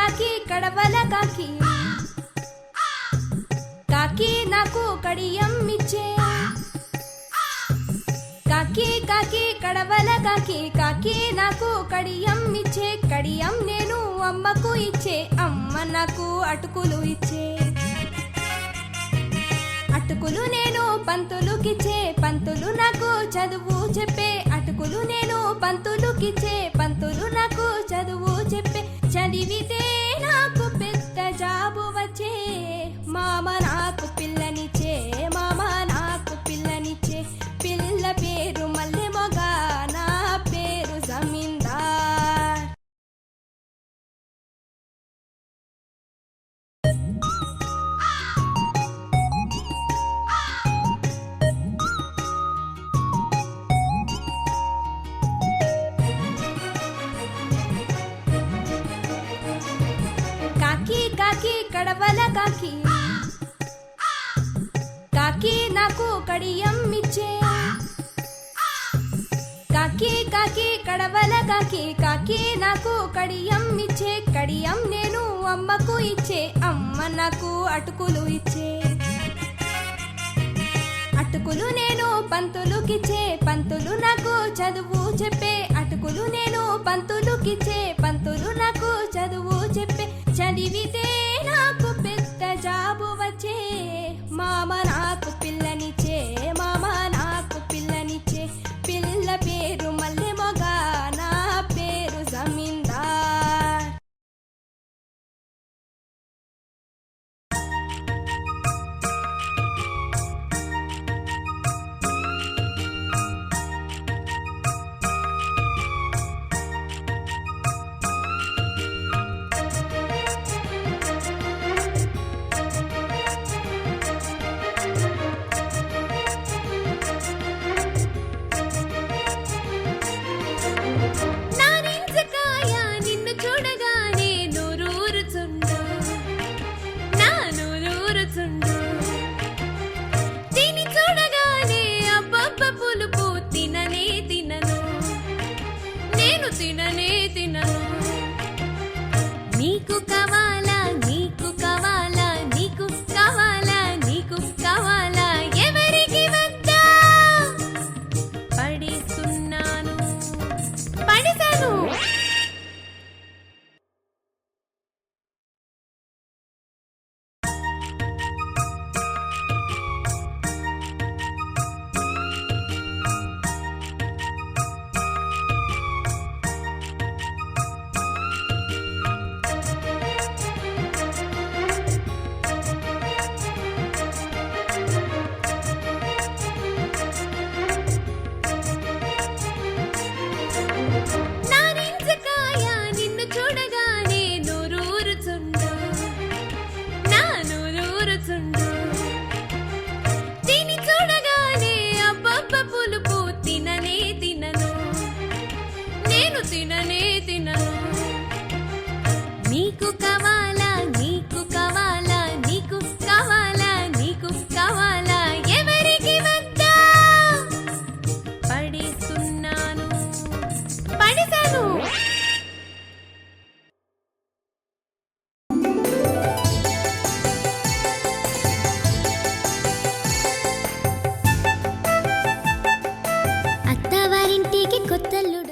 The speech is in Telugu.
కాకి కడవల కాకి కాకి నాకు కడియం ఇచ్చే కాకి కాకి కడవల కాకి కాకి నాకు కడియం ఇచ్చే కడియం నేను అమ్మకు ఇచ్చే అమ్మ నాకు అటుకులు ఇచ్చే అటుకులు నేను పంతులుకిచ్చే పంతులు నాకు చదువు చెప్పే అటుకులు నేను పంతులుకిచ్చే పంతులు నాకు చదువు చెప్పే చదివితే నాకు పెద్ద జాబు వచ్చే మామ నాకు పిల్లనిచ్చే మామ నాకు పిల్లనిచ్చే పిల్ల పేరు మల్లె మొగ నా పేరు జమీందార్. కాకి కాకి కడవల కాకి కాకి నాకు కడియం ఇచ్చే కాకి కాకి కడవల కాకి కాకి నాకు కడియం ఇచ్చే కడియం నేను అమ్మకు ఇచ్చే అమ్మ నాకు అటుకులు ఇచ్చే అటుకులు నేను పంతులుకిచ్చే పంతులు నాకు చదువు చెప్పే అటుకులు నేను పంతులుకిచ్చే పంతులు నాకు చదువు చెప్పే చదివితే నాకు పెద్ద జాబు వచ్చే మామ నాకు పిల్లనిచ్చే మామ నాకు పిల్లనిచ్చే పిల్ల పేరు మల్లె మొగ నా పేరు జమీందార్. నారింజకాయ నిన్ను చూడగానే నూరూరుచుండు నా నూరూరుచుండు తిని చూడగానే అబ్బబ్బ పులుపు తిననే తినను నేను తిననే తినను నీకు కావాలా నీకు కావాలా నీకు కావాలా నీకు కావాలా ఎవరికి వద్దా పడేస్తున్నాను పడేశాను. నారింజకాయ నిన్ను చూడగానే నూరూరుచుండు నా నూరూరుచుండు తిని చూడగానే అబ్బబ్బ పులుపు తిననే తినను నేను తిననే